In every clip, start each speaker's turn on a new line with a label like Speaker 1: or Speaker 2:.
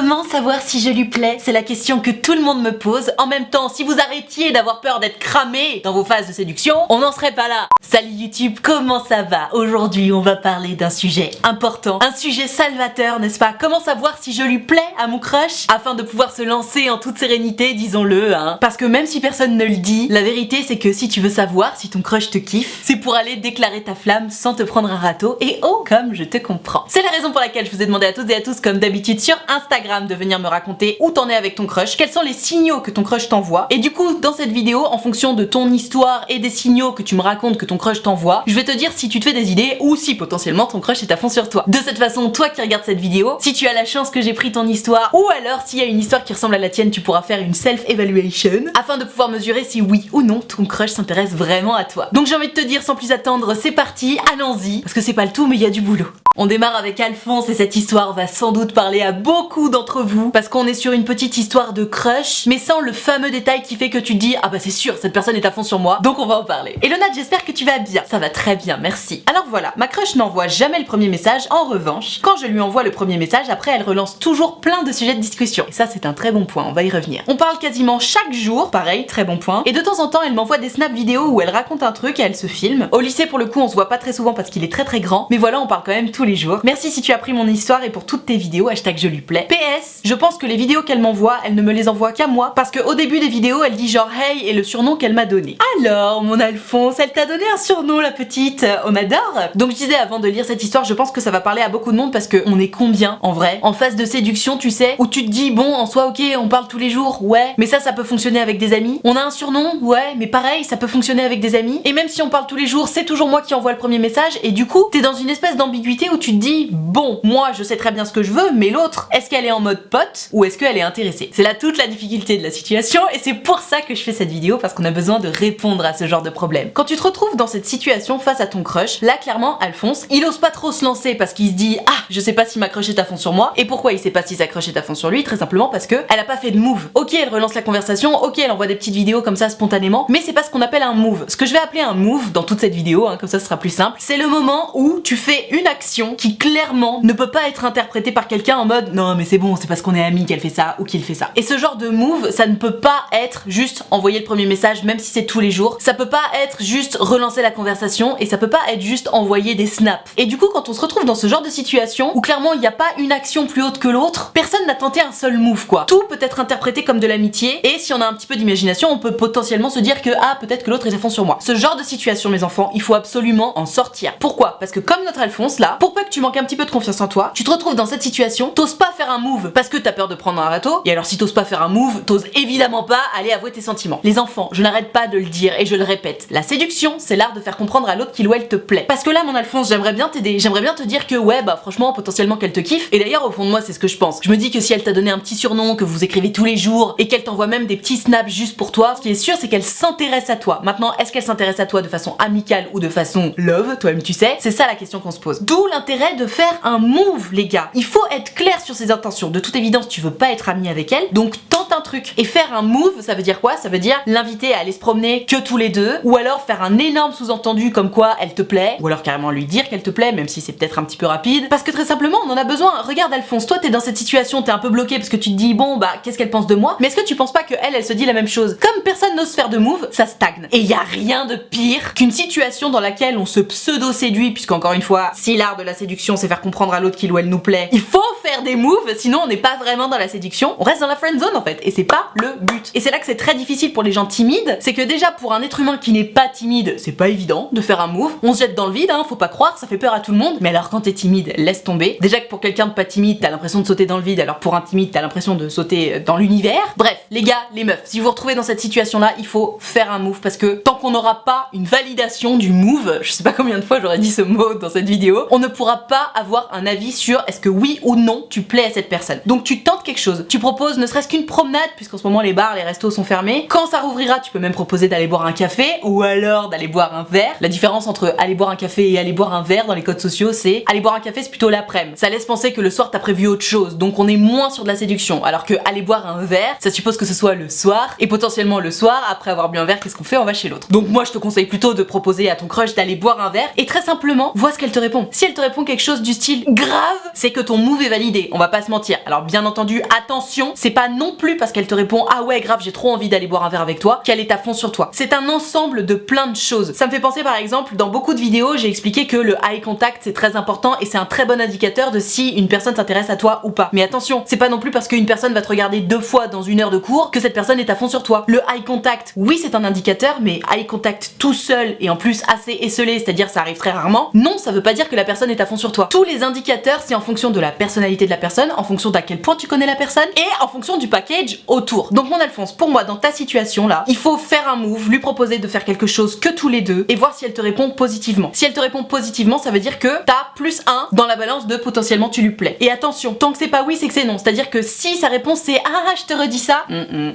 Speaker 1: Comment savoir si je lui plais? C'est la question que tout le monde me pose. En même temps, si vous arrêtiez d'avoir peur d'être cramé dans vos phases de séduction, on n'en serait pas là. Salut YouTube, comment ça va? Aujourd'hui, on va parler d'un sujet important, un sujet salvateur, n'est-ce pas? Comment savoir si je lui plais à mon crush afin de pouvoir se lancer en toute sérénité, disons-le, hein. Parce que même si personne ne le dit, la vérité c'est que si tu veux savoir si ton crush te kiffe, c'est pour aller déclarer ta flamme sans te prendre un râteau. Et oh, comme je te comprends. C'est la raison pour laquelle je vous ai demandé à toutes et à tous, comme d'habitude sur Instagram, de venir me raconter où t'en es avec ton crush, quels sont les signaux que ton crush t'envoie. Et du coup, dans cette vidéo, en fonction de ton histoire et des signaux que tu me racontes que ton crush t'envoie, je vais te dire si tu te fais des idées ou si potentiellement ton crush est à fond sur toi. De cette façon, toi qui regardes cette vidéo, si tu as la chance que j'ai pris ton histoire, ou alors s'il y a une histoire qui ressemble à la tienne, tu pourras faire une self-evaluation afin de pouvoir mesurer si oui ou non ton crush s'intéresse vraiment à toi. Donc j'ai envie de te dire sans plus attendre, c'est parti, allons-y, parce que c'est pas le tout mais il y a du boulot. On démarre avec Alphonse et cette histoire va sans doute parler à beaucoup d'entre vous parce qu'on est sur une petite histoire de crush mais sans le fameux détail qui fait que tu te dis ah bah c'est sûr cette personne est à fond sur moi donc on va en parler. Elona, j'espère que tu vas bien. Ça va très bien, merci. Alors voilà, ma crush n'envoie jamais le premier message. En revanche, quand je lui envoie le premier message, après elle relance toujours plein de sujets de discussion. Et ça c'est un très bon point, on va y revenir. On parle quasiment chaque jour, pareil, très bon point. Et de temps en temps elle m'envoie des snaps vidéo où elle raconte un truc et elle se filme. Au lycée pour le coup on se voit pas très souvent parce qu'il est très grand, mais voilà on parle quand même tous les jours. Merci si tu as pris mon histoire et pour toutes tes vidéos, hashtag je lui plais. PS, je pense que les vidéos qu'elle m'envoie, elle ne me les envoie qu'à moi parce qu'au début des vidéos, elle dit genre hey et le surnom qu'elle m'a donné. Alors mon Alphonse, elle t'a donné un surnom la petite, on adore. Donc je disais avant de lire cette histoire, je pense que ça va parler à beaucoup de monde parce que on est combien en vrai en phase de séduction, tu sais, où tu te dis bon en soi ok on parle tous les jours, ouais, mais ça peut fonctionner avec des amis. On a un surnom, ouais, mais pareil ça peut fonctionner avec des amis. Et même si on parle tous les jours, c'est toujours moi qui envoie le premier message et du coup t'es dans une espèce d'ambiguïté où tu te dis bon, moi je sais très bien ce que je veux, mais l'autre, est-ce qu'elle est en mode pote ou est-ce qu'elle est intéressée? C'est là toute la difficulté de la situation et c'est pour ça que je fais cette vidéo parce qu'on a besoin de répondre à ce genre de problème. Quand tu te retrouves dans cette situation face à ton crush, là clairement Alphonse, il ose pas trop se lancer parce qu'il se dit ah je sais pas si ma crush est à fond sur moi. Et pourquoi il sait pas si sa crush est à fond sur lui? Très simplement parce que elle a pas fait de move. Ok elle relance la conversation, ok elle envoie des petites vidéos comme ça spontanément, mais c'est pas ce qu'on appelle un move. Ce que je vais appeler un move dans toute cette vidéo, hein, comme ça ce sera plus simple, c'est le moment où tu fais une action qui clairement ne peut pas être interprétée par quelqu'un en mode non mais c'est bon c'est parce qu'on est amis qu'elle fait ça ou qu'il fait ça. Et ce genre de move ça ne peut pas être juste envoyer le premier message même si c'est tous les jours, ça peut pas être juste relancer la conversation et ça peut pas être juste envoyer des snaps. Et du coup quand on se retrouve dans ce genre de situation où clairement il n'y a pas une action plus haute que l'autre, personne n'a tenté un seul move quoi. Tout peut être interprété comme de l'amitié et si on a un petit peu d'imagination on peut potentiellement se dire que ah peut-être que l'autre est à fond sur moi. Ce genre de situation mes enfants il faut absolument en sortir. Pourquoi? Parce que comme notre Alphonse là, pour peu que tu manques un petit peu de confiance en toi, tu te retrouves dans cette situation, t'oses pas faire un move parce que t'as peur de prendre un râteau, et alors si t'oses pas faire un move, t'oses évidemment pas aller avouer tes sentiments. Les enfants, je n'arrête pas de le dire et je le répète, la séduction, c'est l'art de faire comprendre à l'autre qu'il ou elle te plaît. Parce que là mon Alphonse, j'aimerais bien t'aider, j'aimerais bien te dire que ouais bah franchement potentiellement qu'elle te kiffe, et d'ailleurs au fond de moi c'est ce que je pense. Je me dis que si elle t'a donné un petit surnom que vous écrivez tous les jours et qu'elle t'envoie même des petits snaps juste pour toi, ce qui est sûr c'est qu'elle s'intéresse à toi. Maintenant est-ce qu'elle s'intéresse à toi de façon amicale ou de façon love, toi-même tu sais, c'est ça la question qu'on se pose. D'où l'intérêt de faire un move les gars. Il faut être clair sur ses intentions. De toute évidence, tu veux pas être ami avec elle, donc tente un truc. Et faire un move, ça veut dire quoi? Ça veut dire l'inviter à aller se promener que tous les deux, ou alors faire un énorme sous-entendu comme quoi elle te plaît, ou alors carrément lui dire qu'elle te plaît, même si c'est peut-être un petit peu rapide. Parce que très simplement, on en a besoin. Regarde Alphonse, toi t'es dans cette situation, t'es un peu bloqué parce que tu te dis bon bah qu'est-ce qu'elle pense de moi? Mais est-ce que tu penses pas que elle se dit la même chose? Comme personne n'ose faire de move, ça stagne. Et y a rien de pire qu'une situation dans laquelle on se pseudo-séduit, puisqu'encore une fois, si l'art de la séduction c'est faire comprendre à l'autre qu'il ou elle nous plaît, il faut faire des moves, sinon on n'est pas vraiment dans la séduction, on reste dans la friend zone en fait, et c'est pas le but. Et c'est là que c'est très difficile pour les gens timides, c'est que déjà pour un être humain qui n'est pas timide, c'est pas évident de faire un move, on se jette dans le vide, hein, faut pas croire, ça fait peur à tout le monde, mais alors quand t'es timide, laisse tomber. Déjà que pour quelqu'un de pas timide, t'as l'impression de sauter dans le vide, alors pour un timide, t'as l'impression de sauter dans l'univers. Bref, les gars, les meufs, si vous vous retrouvez dans cette situation là, il faut faire un move, parce que tant qu'on n'aura pas une validation du move, je sais pas combien de fois j'aurais dit ce mot dans cette vidéo, on ne pourra pas avoir un avis sur est-ce que oui ou non tu plais à cette personne. Donc tu tentes quelque chose, tu proposes ne serait-ce qu'une promesse promenade, puisqu'en ce moment les bars, les restos sont fermés. Quand ça rouvrira, tu peux même proposer d'aller boire un café ou alors d'aller boire un verre. La différence entre aller boire un café et aller boire un verre dans les codes sociaux, c'est aller boire un café, c'est plutôt l'après-midi. Ça laisse penser que le soir t'as prévu autre chose, donc on est moins sur de la séduction. Alors que aller boire un verre, ça suppose que ce soit le soir, et potentiellement le soir, après avoir bu un verre, qu'est-ce qu'on fait? On va chez l'autre. Donc moi je te conseille plutôt de proposer à ton crush d'aller boire un verre, et très simplement, vois ce qu'elle te répond. Si elle te répond quelque chose du style grave, c'est que ton move est validé, on va pas se mentir. Alors bien entendu, attention, c'est pas non plus parce qu'elle te répond ah ouais grave j'ai trop envie d'aller boire un verre avec toi qu'elle est à fond sur toi. C'est un ensemble de plein de choses. Ça me fait penser par exemple, dans beaucoup de vidéos j'ai expliqué que le eye contact c'est très important et c'est un très bon indicateur de si une personne s'intéresse à toi ou pas. Mais attention, c'est pas non plus parce qu'une personne va te regarder 2 fois dans 1 heure de cours que cette personne est à fond sur toi. Le eye contact, oui c'est un indicateur, mais eye contact tout seul et en plus assez esselé, c'est-à-dire ça arrive très rarement, non ça veut pas dire que la personne est à fond sur toi. Tous les indicateurs c'est en fonction de la personnalité de la personne, en fonction d'à quel point tu connais la personne et en fonction du package autour. Donc mon Alphonse, pour moi dans ta situation là, il faut faire un move, lui proposer de faire quelque chose que tous les deux et voir si elle te répond positivement. Si elle te répond positivement, ça veut dire que t'as +1 dans la balance de potentiellement tu lui plais. Et attention, tant que c'est pas oui, c'est que c'est non. C'est-à-dire que si sa réponse c'est ah je te redis ça,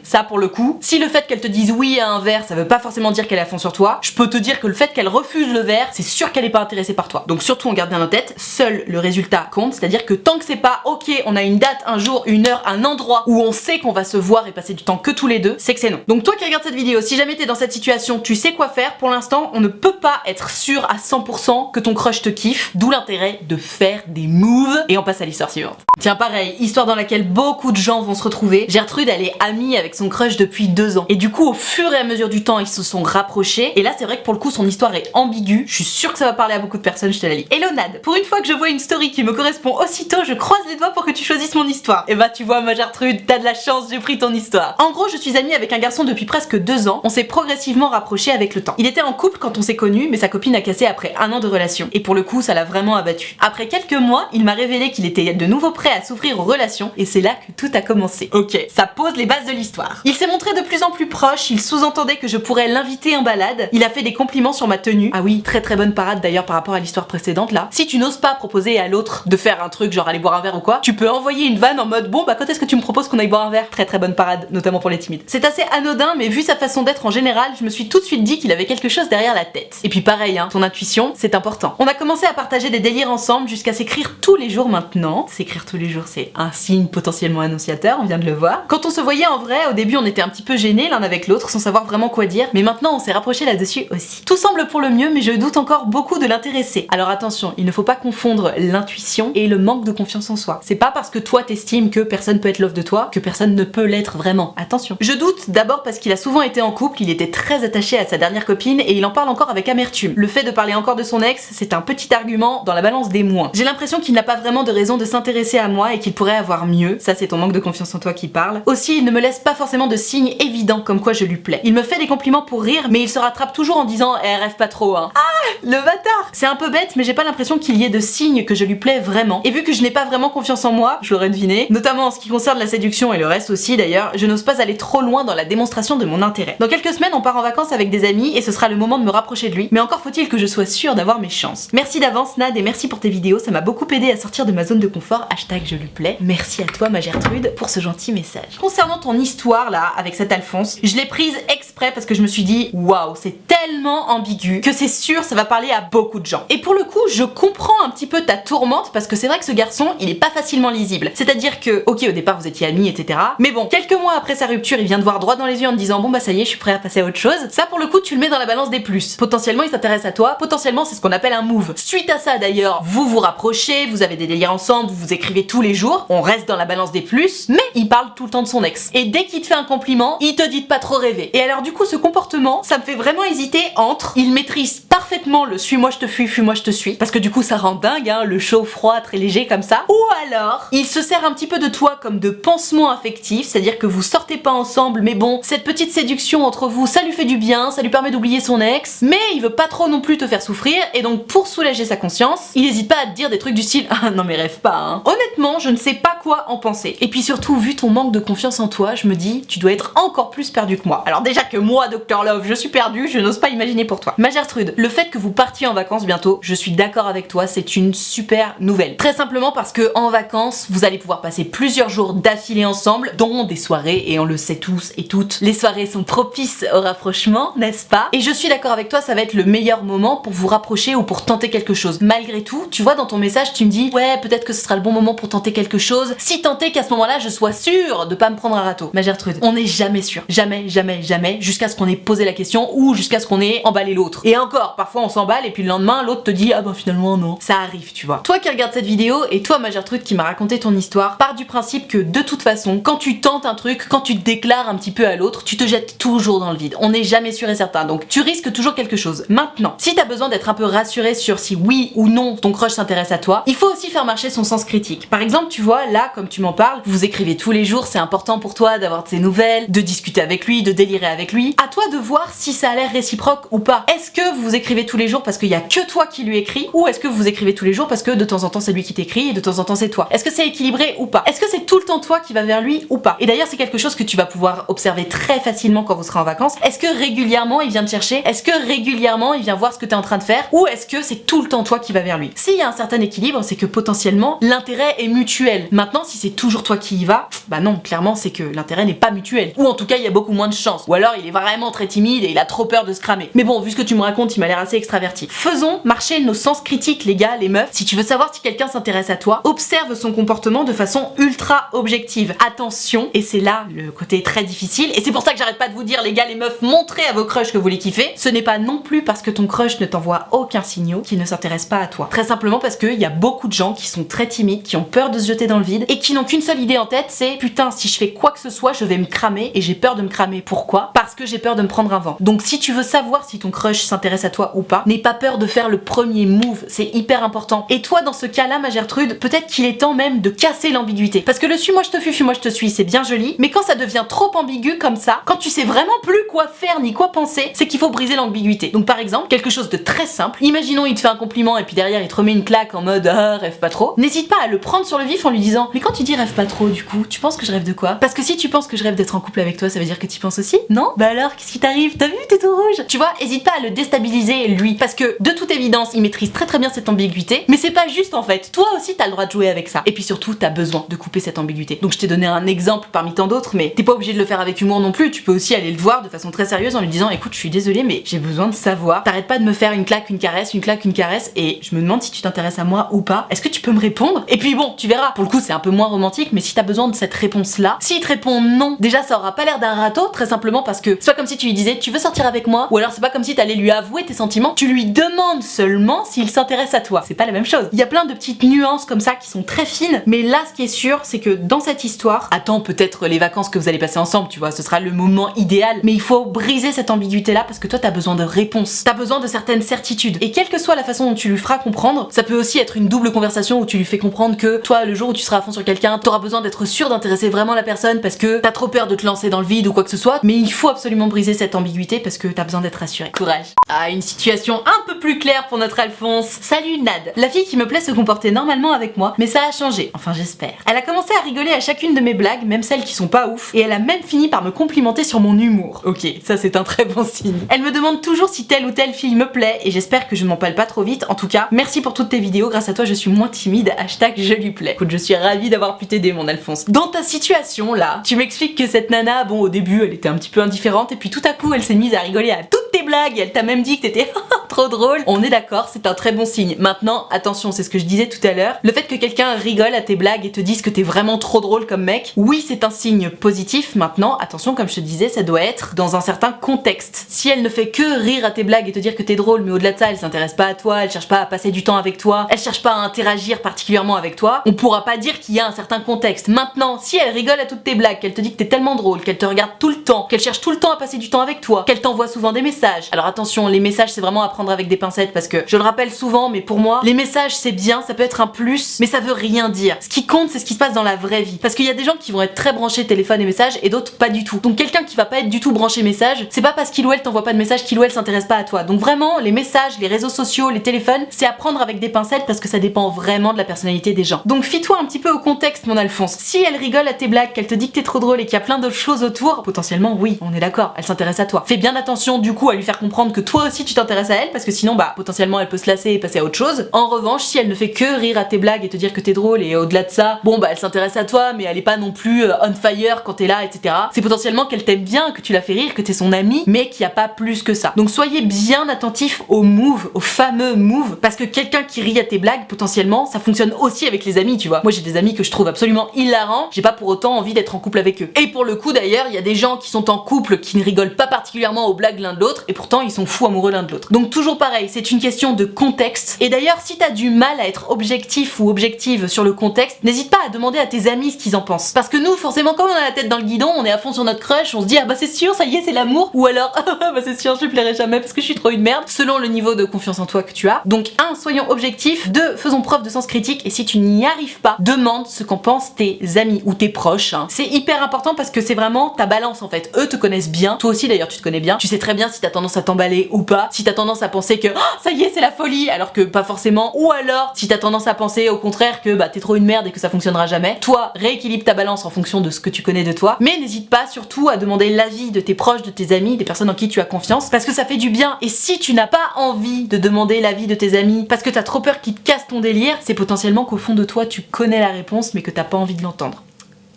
Speaker 1: ça pour le coup, si le fait qu'elle te dise oui à un verre, ça veut pas forcément dire qu'elle est à fond sur toi, je peux te dire que le fait qu'elle refuse le verre, c'est sûr qu'elle est pas intéressée par toi. Donc surtout on garde bien en tête, seul le résultat compte, c'est-à-dire que tant que c'est pas ok, on a une date, un jour, une heure, un endroit où on sait qu'on va se voir et passer du temps que tous les deux, c'est que c'est non. Donc toi qui regardes cette vidéo, si jamais t'es dans cette situation, tu sais quoi faire. Pour l'instant, on ne peut pas être sûr à 100% que ton crush te kiffe, d'où l'intérêt de faire des moves. Et on passe à l'histoire suivante. Tiens pareil, histoire dans laquelle beaucoup de gens vont se retrouver. Gertrude elle est amie avec son crush depuis 2 ans. Et du coup au fur et à mesure du temps ils se sont rapprochés. Et là c'est vrai que pour le coup son histoire est ambiguë. Je suis sûre que ça va parler à beaucoup de personnes, je te la lis. Hello Nad, pour une fois que je vois une story qui me correspond aussitôt, je croise les doigts pour que tu choisisses mon histoire. Et bah tu vois ma Gertrude, t'as de la chance, j'ai pris ton histoire. En gros je suis amie avec un garçon depuis presque 2 ans. On s'est progressivement rapprochés avec le temps. Il était en couple quand on s'est connus, mais sa copine a cassé après 1 an de relation. Et pour le coup ça l'a vraiment abattu. Après quelques mois, il m'a révélé qu'il était de nouveau prêt à s'ouvrir aux relations et c'est là que tout a commencé. Ok, ça pose les bases de l'histoire. Il s'est montré de plus en plus proche, il sous-entendait que je pourrais l'inviter en balade, il a fait des compliments sur ma tenue. Ah oui, très très bonne parade d'ailleurs par rapport à l'histoire précédente là. Si tu n'oses pas proposer à l'autre de faire un truc genre aller boire un verre ou quoi, tu peux envoyer une vanne en mode bon bah quand est-ce que tu me proposes qu'on aille boire un verre? Très très bonne parade, notamment pour les timides. C'est assez anodin mais vu sa façon d'être en général, je me suis tout de suite dit qu'il avait quelque chose derrière la tête. Et puis pareil hein, ton intuition c'est important. On a commencé à partager des délires ensemble jusqu'à s'écrire tous les jours maintenant. S'écrire tous les jours c'est un signe potentiellement annonciateur, on vient de le voir. Quand on se voyait en vrai, au début on était un petit peu gênés l'un avec l'autre sans savoir vraiment quoi dire, mais maintenant on s'est rapprochés là-dessus aussi. Tout semble pour le mieux mais je doute encore beaucoup de l'intéresser. Alors attention, il ne faut pas confondre l'intuition et le manque de confiance en soi. C'est pas parce que toi t'estimes que personne peut être love de toi que personne ne peut l'être vraiment. Attention. Je doute d'abord parce qu'il a souvent été en couple, il était très attaché à sa dernière copine et il en parle encore avec amertume. Le fait de parler encore de son ex, c'est un petit argument dans la balance des moins. J'ai l'impression qu'il n'a pas vraiment de raison de s'intéresser à moi et qu'il pourrait avoir mieux. Ça c'est ton manque de confiance en toi qui parle. Aussi, il ne me laisse pas forcément de signes évidents comme quoi je lui plais. Il me fait des compliments pour rire, mais il se rattrape toujours en disant eh, rêve pas trop hein. Ah, le bâtard. C'est un peu bête, mais j'ai pas l'impression qu'il y ait de signes que je lui plais vraiment. Et vu que je n'ai pas vraiment confiance en moi, je l'aurais deviné, notamment en ce qui concerne la séduction et le reste aussi d'ailleurs, je n'ose pas aller trop loin dans la démonstration de mon intérêt. Dans quelques semaines, on part en vacances avec des amis et ce sera le moment de me rapprocher de lui, mais encore faut-il que je sois sûre d'avoir mes chances. Merci d'avance Nad et merci pour tes vidéos, ça m'a beaucoup aidé à sortir de ma zone de confort, hashtag je lui plais. Merci à toi ma Gertrude pour ce gentil message. Concernant ton histoire là, avec cet Alphonse, je l'ai prise exprès parce que je me suis dit waouh, c'est tellement ambigu que c'est sûr ça va parler à beaucoup de gens. Et pour le coup, je comprends un petit peu ta tourmente parce que c'est vrai que ce garçon, il est pas facilement lisible. C'est-à-dire que, ok au départ vous étiez amis etc. Mais bon, quelques mois après sa rupture, il vient te voir droit dans les yeux en te disant bon bah ça y est, je suis prêt à passer à autre chose. Ça pour le coup, tu le mets dans la balance des plus. Potentiellement il s'intéresse à toi, potentiellement c'est ce qu'on appelle un move. Suite à ça d'ailleurs, vous vous rapprochez, vous avez des délires ensemble, vous vous écrivez tous les jours, on reste dans la balance des plus, mais il parle tout le temps de son ex. Et dès qu'il te fait un compliment, il te dit de pas trop rêver. Et alors du coup ce comportement, ça me fait vraiment hésiter entre il maîtrise parfaitement le suis-moi je te fuis, fuis-moi je te suis, parce que du coup ça rend dingue hein, le chaud froid très léger comme ça, ou alors il se sert un petit peu de toi comme de pansement affectif, c'est-à-dire que vous sortez pas ensemble mais bon, cette petite séduction entre vous, ça lui fait du bien, ça lui permet d'oublier son ex, mais il veut pas trop non plus te faire souffrir, et donc pour soulager sa conscience, il hésite pas à te dire des trucs du style ah non mais rêve pas hein. Honnêtement, je ne sais pas quoi en penser. Et puis surtout, vu ton manque de confiance en toi, je me dis, tu dois être encore plus perdu que moi. Alors déjà que moi, Dr Love, je suis perdue, je n'ose pas imaginer pour toi. Ma Gertrude, le fait que vous partiez en vacances bientôt, je suis d'accord avec toi, c'est une super nouvelle. Très simplement parce que en vacances, vous allez pouvoir passer plusieurs jours d'affilée ensemble, dans des soirées, et on le sait tous et toutes, les soirées sont propices au rapprochement, n'est-ce pas? Et je suis d'accord avec toi, ça va être le meilleur moment pour vous rapprocher ou pour tenter quelque chose. Malgré tout, tu vois, dans ton message, tu me dis ouais, peut-être que ce sera le bon moment pour tenter quelque chose, si tant est qu'à ce moment-là, je sois sûre de pas me prendre un râteau. Ma Gertrude, on n'est jamais sûr. Jamais, jamais, jamais, jusqu'à ce qu'on ait posé la question ou jusqu'à ce qu'on ait emballé l'autre. Et encore, parfois on s'emballe et puis le lendemain, l'autre te dit ah bah finalement non. Ça arrive, tu vois. Toi qui regardes cette vidéo et toi, ma Gertrude, qui m'a raconté ton histoire, pars du principe que de toute façon, quand tu tentes un truc, quand tu te déclares un petit peu à l'autre, tu te jettes toujours dans le vide. On n'est jamais sûr et certain, donc tu risques toujours quelque chose. Maintenant, si t'as besoin d'être un peu rassuré sur si oui ou non ton crush s'intéresse à toi, il faut aussi faire marcher son sens critique. Par exemple, tu vois, là, comme tu m'en parles, vous écrivez tous les jours, c'est important pour toi d'avoir de ses nouvelles, de discuter avec lui, de délirer avec lui. À toi de voir si ça a l'air réciproque ou pas. Est-ce que vous écrivez tous les jours parce qu'il y a que toi qui lui écris, ou est-ce que vous écrivez tous les jours parce que de temps en temps c'est lui qui t'écrit et de temps en temps c'est toi? Est-ce que c'est équilibré ou pas? Est-ce que c'est tout le temps toi qui va vers lui ou pas? Et d'ailleurs, c'est quelque chose que tu vas pouvoir observer très facilement quand vous serez en vacances. Est-ce que régulièrement il vient te chercher? Est-ce que régulièrement il vient voir ce que t'es en train de faire? Ou est-ce que c'est tout le temps toi qui va vers lui? S'il y a un certain équilibre, c'est que potentiellement l'intérêt est mutuel. Maintenant, si c'est toujours toi qui y vas, bah non, clairement c'est que l'intérêt n'est pas mutuel. Ou en tout cas, il y a beaucoup moins de chance. Ou alors il est vraiment très timide et il a trop peur de se cramer. Mais bon, vu ce que tu me racontes, il m'a l'air assez extraverti. Faisons marcher nos sens critiques, les gars, les meufs. Si tu veux savoir si quelqu'un s'intéresse à toi, observe son comportement de façon ultra objective. Attention, et c'est là le côté très difficile, et c'est pour ça que j'arrête pas de vous dire, les gars, les meufs, montrez à vos crushs que vous les kiffez. Ce n'est pas non plus parce que ton crush ne t'envoie aucun signal qu'il ne s'intéresse pas à toi. Très simplement parce qu'il y a beaucoup de gens qui sont très timides, qui ont peur de se jeter dans le vide, et qui n'ont qu'une seule idée en tête, c'est putain, si je fais quoi que ce soit, je vais me cramer, et j'ai peur de me cramer. Pourquoi? Parce que j'ai peur de me prendre un vent. Donc si tu veux savoir si ton crush s'intéresse à toi ou pas, n'aie pas peur de faire le premier move, c'est hyper important. Et toi, dans ce cas-là, ma Gertrude, peut-être qu'il est temps même de casser l'ambiguïté. Parce que le suis-moi je te fuis, fuis-moi je te suis, c'est bien joli, mais quand ça devient trop ambigu comme ça, quand tu sais vraiment plus quoi faire ni quoi penser, c'est qu'il faut briser l'ambiguïté. Donc par exemple, quelque chose de très simple, imaginons il te fait un compliment et puis derrière il te remet une claque en mode ah, rêve pas trop, n'hésite pas à le prendre sur le vif en lui disant mais quand tu dis rêve pas trop, du coup, tu penses que je rêve de quoi? Parce que si tu penses que je rêve d'être en couple avec toi, ça veut dire que tu penses aussi? Non? Bah alors, qu'est-ce qui t'arrive? T'as vu, t'es tout rouge? Tu vois, hésite pas à le déstabiliser lui, parce que de toute évidence, il maîtrise très très bien cette ambiguïté, mais c'est pas juste en fait. Toi aussi t'as le droit de jouer avec ça. Et puis surtout, t'as besoin de couper cette ambiguïté. Donc je t'ai donné un exemple parmi tant d'autres, mais t'es pas obligé de le faire avec humour non plus. Tu peux aussi aller le voir de façon très sérieuse en lui disant écoute, je suis désolée, mais j'ai besoin de savoir. T'arrêtes pas de me faire une claque, une caresse, une claque, une caresse, et je me demande si tu t'intéresses à moi ou pas. Est-ce que tu peux me répondre? Et puis bon, tu verras. Pour le coup, c'est un peu moins romantique, mais si t'as besoin de cette réponse-là, s'il te répond non, déjà ça aura pas l'air d'un râteau, très simplement parce que c'est pas comme si tu lui disais tu veux sortir avec moi, ou alors c'est pas comme si t'allais lui avouer tes sentiments, tu lui demandes seulement s'il s'intéresse à toi. C'est pas la même chose. Il y a plein de petites nuances comme ça qui sont très fines, mais là ce qui est sûr, c'est que dans cette histoire, attends peut-être les vacances que vous allez passer ensemble, tu vois, ce sera le moment idéal, mais il faut briser cette ambiguïté-là parce que toi t'as besoin de réponses, t'as besoin de certaines certitudes. Et quelle que soit la façon dont tu lui feras comprendre, ça peut aussi être une double conversation où tu lui fais comprendre que toi, le jour où tu seras à fond sur quelqu'un, t'auras besoin d'être sûr d'intéresser vraiment la personne parce que t'as trop peur de te lancer dans le vide ou quoi que ce soit, mais il faut absolument briser cette ambiguïté parce que t'as besoin d'être rassuré. Courage. Ah, une situation un peu plus claire pour notre Alphonse. Salut Nad. La fille qui me plaît se comportait normalement avec moi, mais ça a changé. Enfin, j'espère. Elle a commencé à rigoler à chacune de mes blagues, même celles qui sont pas ouf, et elle a même fini par me complimenter sur mon humour. Ok, ça c'est un très bon signe. Elle me demande toujours si telle ou telle fille me plaît, et j'espère que je m'empale pas trop vite. En tout cas, merci pour toutes tes vidéos, grâce à toi je suis moins timide, hashtag je lui plais. Écoute, je suis ravie d'avoir pu t'aider mon Alphonse. Dans ta situation là, tu m'expliques que cette nana, bon au début elle était un petit peu indifférente, et puis tout à coup elle s'est mise à rigoler à toutes tes blagues, et elle t'a même dit que t'étais trop drôle. On est d'accord, c'est un très bon signe. Maintenant, attention, c'est ce que je disais tout à l'heure, le fait que quelqu'un rigole à tes blagues et te dise que t'es vraiment trop drôle comme mec, oui c'est un signe positif. Maintenant, attention, comme je te disais, ça doit être dans un certain contexte. Si elle ne fait que rire à tes blagues et te dire que t'es drôle, mais au-delà de ça elle s'intéresse pas à toi, elle cherche pas à passer du temps avec toi, elle cherche pas à interagir particulièrement avec toi, on pourra pas dire qu'il y a un certain contexte. Maintenant, si elle rigole à toutes tes blagues, qu'elle te dit que t'es tellement drôle, qu'elle te regarde tout le temps, qu'elle cherche tout le temps à passer du temps avec toi, qu'elle t'envoie souvent des messages. Alors attention, les messages c'est vraiment à prendre avec des pincettes parce que je le rappelle souvent, mais pour moi, les messages c'est bien, ça peut être un plus, mais ça veut rien dire. Ce qui compte c'est ce qui se passe dans la vraie vie. Parce qu'il y a des gens qui vont être très branchés téléphone et messages et d'autres pas du tout. Donc quelqu'un qui va pas être du tout branché message, c'est pas parce qu'il ou elle t'envoie pas de message qu'il ou elle s'intéresse pas à toi. Donc vraiment, les messages, les réseaux sociaux, les téléphones, c'est à prendre avec des pincettes parce que ça dépend vraiment de la personnalité des gens. Donc fie-toi un petit peu au contexte mon Alphonse. Si elle rigole à tes blagues, qu'elle te dit que t'es trop drôle et qu'il y a plein d'autres choses autour, potentiellement oui, on est d'accord, elle s'intéresse à toi. Fais bien attention du coup à lui faire faire comprendre que toi aussi tu t'intéresses à elle, parce que sinon bah potentiellement elle peut se lasser et passer à autre chose. En revanche, si elle ne fait que rire à tes blagues et te dire que t'es drôle, et au-delà de ça, bon bah elle s'intéresse à toi, mais elle est pas non plus on fire quand t'es là, etc. C'est potentiellement qu'elle t'aime bien, que tu la fais rire, que t'es son ami, mais qu'il y a pas plus que ça. Donc soyez bien attentifs aux moves, aux fameux moves, parce que quelqu'un qui rit à tes blagues, potentiellement, ça fonctionne aussi avec les amis, tu vois. Moi j'ai des amis que je trouve absolument hilarants, j'ai pas pour autant envie d'être en couple avec eux. Et pour le coup d'ailleurs, il y a des gens qui sont en couple qui ne rigolent pas particulièrement aux blagues l'un de l'autre, et pourtant ils sont fous amoureux l'un de l'autre. Donc toujours pareil, c'est une question de contexte. Et d'ailleurs, si t'as du mal à être objectif ou objective sur le contexte, n'hésite pas à demander à tes amis ce qu'ils en pensent. Parce que nous, forcément, comme on a la tête dans le guidon, on est à fond sur notre crush, on se dit ah bah c'est sûr, ça y est, c'est l'amour, ou alors ah bah c'est sûr, je lui plairai jamais parce que je suis trop une merde, selon le niveau de confiance en toi que tu as. Donc 1, soyons objectifs, 2, faisons preuve de sens critique, et si tu n'y arrives pas, demande ce qu'en pensent tes amis ou tes proches. Hein. C'est hyper important parce que c'est vraiment ta balance en fait. Eux te connaissent bien, toi aussi d'ailleurs tu te connais bien, tu sais très bien si t'as tendance à t'emballer ou pas, si t'as tendance à penser que oh, ça y est c'est la folie alors que pas forcément, ou alors si t'as tendance à penser au contraire que bah t'es trop une merde et que ça fonctionnera jamais. Toi, rééquilibre ta balance en fonction de ce que tu connais de toi, mais n'hésite pas surtout à demander l'avis de tes proches, de tes amis, des personnes en qui tu as confiance, parce que ça fait du bien. Et si tu n'as pas envie de demander l'avis de tes amis parce que t'as trop peur qu'ils te cassent ton délire, c'est potentiellement qu'au fond de toi tu connais la réponse mais que t'as pas envie de l'entendre.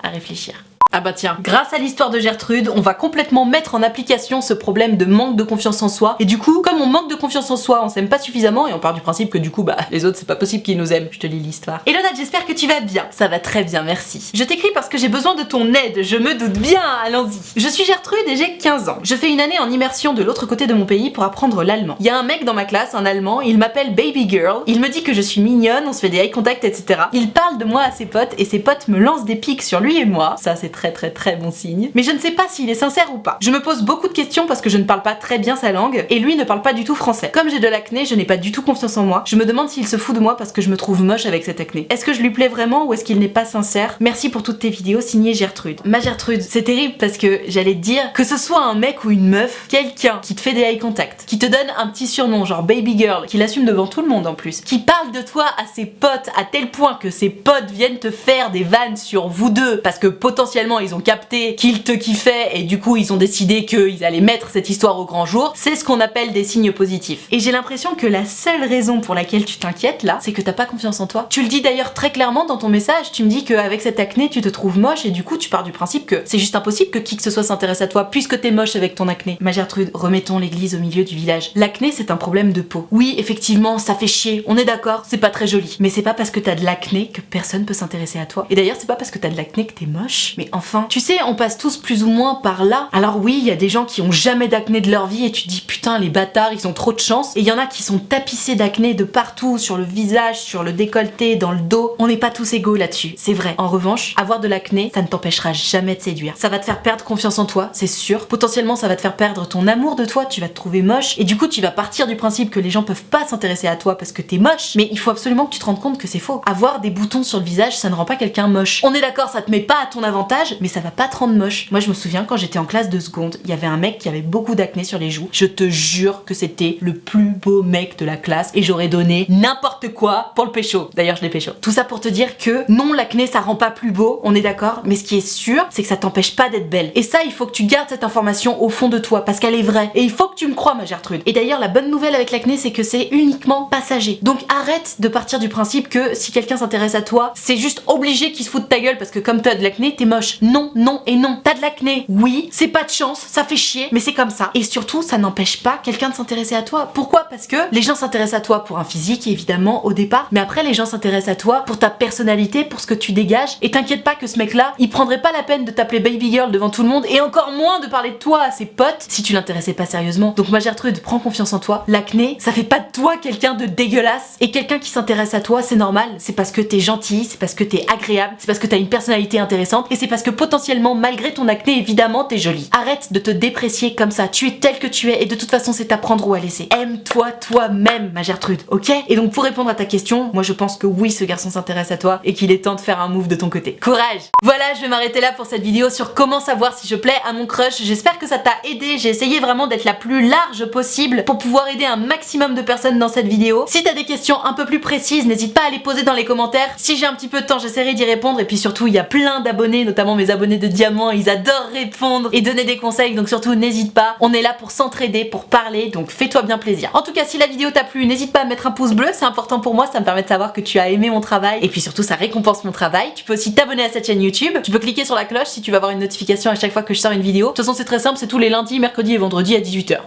Speaker 1: À réfléchir. Ah bah tiens, grâce à l'histoire de Gertrude, on va complètement mettre en application ce problème de manque de confiance en soi. Et du coup, comme on manque de confiance en soi, on s'aime pas suffisamment et on part du principe que du coup, bah les autres c'est pas possible qu'ils nous aiment. Je te lis l'histoire. Hello Nat, j'espère que tu vas bien. Ça va très bien, merci. Je t'écris parce que j'ai besoin de ton aide, je me doute bien, allons-y. Je suis Gertrude et j'ai 15 ans. Je fais une année en immersion de l'autre côté de mon pays pour apprendre l'allemand. Il y a un mec dans ma classe, un allemand, il m'appelle Baby Girl, il me dit que je suis mignonne, on se fait des eye contact, etc. Il parle de moi à ses potes et ses potes me lancent des pics sur lui et moi. Ça c'est très bon signe. Mais je ne sais pas s'il est sincère ou pas. Je me pose beaucoup de questions parce que je ne parle pas très bien sa langue et lui ne parle pas du tout français. Comme j'ai de l'acné, je n'ai pas du tout confiance en moi. Je me demande s'il se fout de moi parce que je me trouve moche avec cette acné. Est-ce que je lui plais vraiment ou est-ce qu'il n'est pas sincère? Merci pour toutes tes vidéos, signé Gertrude. Ma Gertrude, c'est terrible parce que j'allais te dire que ce soit un mec ou une meuf, quelqu'un qui te fait des eye contact, qui te donne un petit surnom genre Baby Girl, qui l'assume devant tout le monde en plus, qui parle de toi à ses potes à tel point que ses potes viennent te faire des vannes sur vous deux parce que potentiellement ils ont capté qu'ils te kiffaient et du coup ils ont décidé qu'ils allaient mettre cette histoire au grand jour, c'est ce qu'on appelle des signes positifs. Et j'ai l'impression que la seule raison pour laquelle tu t'inquiètes là, c'est que t'as pas confiance en toi. Tu le dis d'ailleurs très clairement dans ton message, tu me dis qu'avec cette acné tu te trouves moche et du coup tu pars du principe que c'est juste impossible que qui que ce soit s'intéresse à toi puisque t'es moche avec ton acné. Ma Gertrude, remettons l'église au milieu du village. L'acné c'est un problème de peau. Oui effectivement ça fait chier, on est d'accord, c'est pas très joli. Mais c'est pas parce que t'as de l'acné que personne peut s'intéresser à toi. Et d'ailleurs c'est pas parce que t'as de l'acné que t'es moche. Mais enfin, tu sais, on passe tous plus ou moins par là. Alors oui, il y a des gens qui ont jamais d'acné de leur vie et tu te dis putain les bâtards, ils ont trop de chance. Et il y en a qui sont tapissés d'acné de partout, sur le visage, sur le décolleté, dans le dos. On n'est pas tous égaux là-dessus, c'est vrai. En revanche, avoir de l'acné, ça ne t'empêchera jamais de séduire. Ça va te faire perdre confiance en toi, c'est sûr. Potentiellement, ça va te faire perdre ton amour de toi, tu vas te trouver moche et du coup, tu vas partir du principe que les gens peuvent pas s'intéresser à toi parce que t'es moche. Mais il faut absolument que tu te rendes compte que c'est faux. Avoir des boutons sur le visage, ça ne rend pas quelqu'un moche. On est d'accord, ça te met pas à ton avantage, mais ça va pas te rendre moche. Moi je me souviens quand j'étais en classe de seconde, il y avait un mec qui avait beaucoup d'acné sur les joues. Je te jure que c'était le plus beau mec de la classe et j'aurais donné n'importe quoi pour le pécho. D'ailleurs je l'ai pécho. Tout ça pour te dire que non, l'acné ça rend pas plus beau, on est d'accord, mais ce qui est sûr c'est que ça t'empêche pas d'être belle. Et ça il faut que tu gardes cette information au fond de toi parce qu'elle est vraie. Et il faut que tu me crois ma Gertrude. Et d'ailleurs la bonne nouvelle avec l'acné c'est que c'est uniquement passager. Donc arrête de partir du principe que si quelqu'un s'intéresse à toi, c'est juste obligé qu'il se fout de ta gueule parce que comme t'as de l'acné, t'es moche. Non, non et non. T'as de l'acné, oui, c'est pas de chance, ça fait chier, mais c'est comme ça. Et surtout, ça n'empêche pas quelqu'un de s'intéresser à toi. Pourquoi? Parce que les gens s'intéressent à toi pour un physique, évidemment, au départ, mais après, les gens s'intéressent à toi pour ta personnalité, pour ce que tu dégages, et t'inquiète pas que ce mec-là, il prendrait pas la peine de t'appeler Baby Girl devant tout le monde, et encore moins de parler de toi à ses potes, si tu l'intéressais pas sérieusement. Donc ma Gertrude, prends confiance en toi. L'acné, ça fait pas de toi quelqu'un de dégueulasse, et quelqu'un qui s'intéresse à toi, c'est normal, c'est parce que t'es gentil, c'est parce que t'es agréable, c'est parce que t'as une personnalité intéressante, et c'est parce que potentiellement, malgré ton acné, évidemment, t'es jolie. Arrête de te déprécier comme ça, tu es telle que tu es, et de toute façon, c'est à prendre ou à laisser. Aime-toi toi-même, ma Gertrude, ok? Et donc, pour répondre à ta question, moi je pense que oui, ce garçon s'intéresse à toi, et qu'il est temps de faire un move de ton côté. Courage! Voilà, je vais m'arrêter là pour cette vidéo sur comment savoir si je plais à mon crush. J'espère que ça t'a aidé, j'ai essayé vraiment d'être la plus large possible pour pouvoir aider un maximum de personnes dans cette vidéo. Si t'as des questions un peu plus précises, n'hésite pas à les poser dans les commentaires. Si j'ai un petit peu de temps, j'essaierai d'y répondre, et puis surtout, il y a plein d'abonnés, notamment mes abonnés de diamant, ils adorent répondre et donner des conseils, donc surtout n'hésite pas, on est là pour s'entraider, pour parler, donc fais-toi bien plaisir. En tout cas, si la vidéo t'a plu, n'hésite pas à mettre un pouce bleu, c'est important pour moi, ça me permet de savoir que tu as aimé mon travail, et puis surtout ça récompense mon travail. Tu peux aussi t'abonner à cette chaîne YouTube, tu peux cliquer sur la cloche si tu veux avoir une notification à chaque fois que je sors une vidéo. De toute façon c'est très simple, c'est tous les lundis, mercredis et vendredis à 18 h.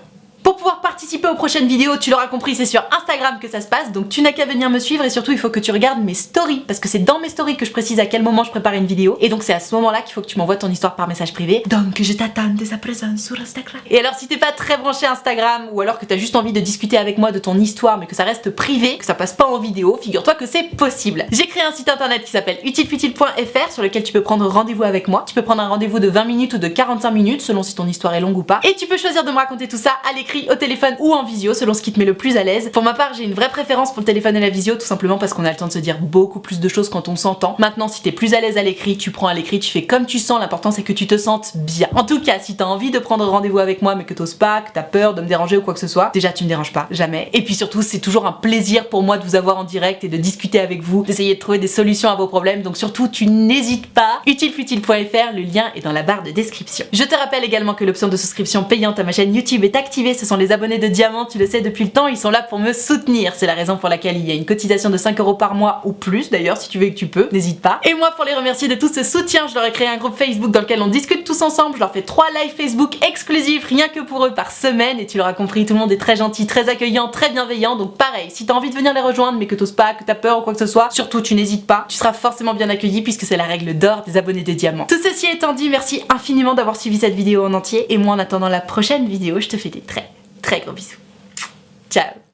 Speaker 1: Pour pouvoir participer aux prochaines vidéos, tu l'auras compris, c'est sur Instagram que ça se passe, donc tu n'as qu'à venir me suivre et surtout il faut que tu regardes mes stories, parce que c'est dans mes stories que je précise à quel moment je prépare une vidéo, et donc c'est à ce moment-là qu'il faut que tu m'envoies ton histoire par message privé, donc je t'attends dès à présent sur Instagram. Et alors si t'es pas très branché Instagram, ou alors que t'as juste envie de discuter avec moi de ton histoire mais que ça reste privé, que ça passe pas en vidéo, figure-toi que c'est possible. J'ai créé un site internet qui s'appelle utilefutile.fr sur lequel tu peux prendre rendez-vous avec moi, tu peux prendre un rendez-vous de 20 minutes ou de 45 minutes selon si ton histoire est longue ou pas, et tu peux choisir de me raconter tout ça à l'écrit, au téléphone ou en visio selon ce qui te met le plus à l'aise. Pour ma part, j'ai une vraie préférence pour le téléphone et la visio, tout simplement parce qu'on a le temps de se dire beaucoup plus de choses quand on s'entend. Maintenant, si t'es plus à l'aise à l'écrit, tu prends à l'écrit, tu fais comme tu sens, l'important c'est que tu te sentes bien. En tout cas, si t'as envie de prendre rendez-vous avec moi mais que t'oses pas, que t'as peur de me déranger ou quoi que ce soit, déjà tu me déranges pas, jamais. Et puis surtout, c'est toujours un plaisir pour moi de vous avoir en direct et de discuter avec vous, d'essayer de trouver des solutions à vos problèmes, donc surtout tu n'hésites pas. Utilefutile.fr, le lien est dans la barre de description. Je te rappelle également que l'option de souscription payante à ma chaîne YouTube est activée, ce sont les abonnés de diamant, tu le sais depuis le temps, ils sont là pour me soutenir. C'est la raison pour laquelle il y a une cotisation de 5 € par mois ou plus d'ailleurs, si tu veux et que tu peux, n'hésite pas. Et moi, pour les remercier de tout ce soutien, je leur ai créé un groupe Facebook dans lequel on discute tous ensemble, je leur fais 3 lives Facebook exclusifs rien que pour eux par semaine, et tu l'auras compris, tout le monde est très gentil, très accueillant, très bienveillant, donc pareil, si t'as envie de venir les rejoindre mais que t'oses pas, que t'as peur ou quoi que ce soit, surtout tu n'hésites pas, tu seras forcément bien accueilli puisque c'est la règle d'or des abonnés de diamant. Tout ceci étant dit, merci infiniment d'avoir suivi cette vidéo en entier, et moi en attendant la prochaine vidéo, je te fais des très gros bisous. Ciao.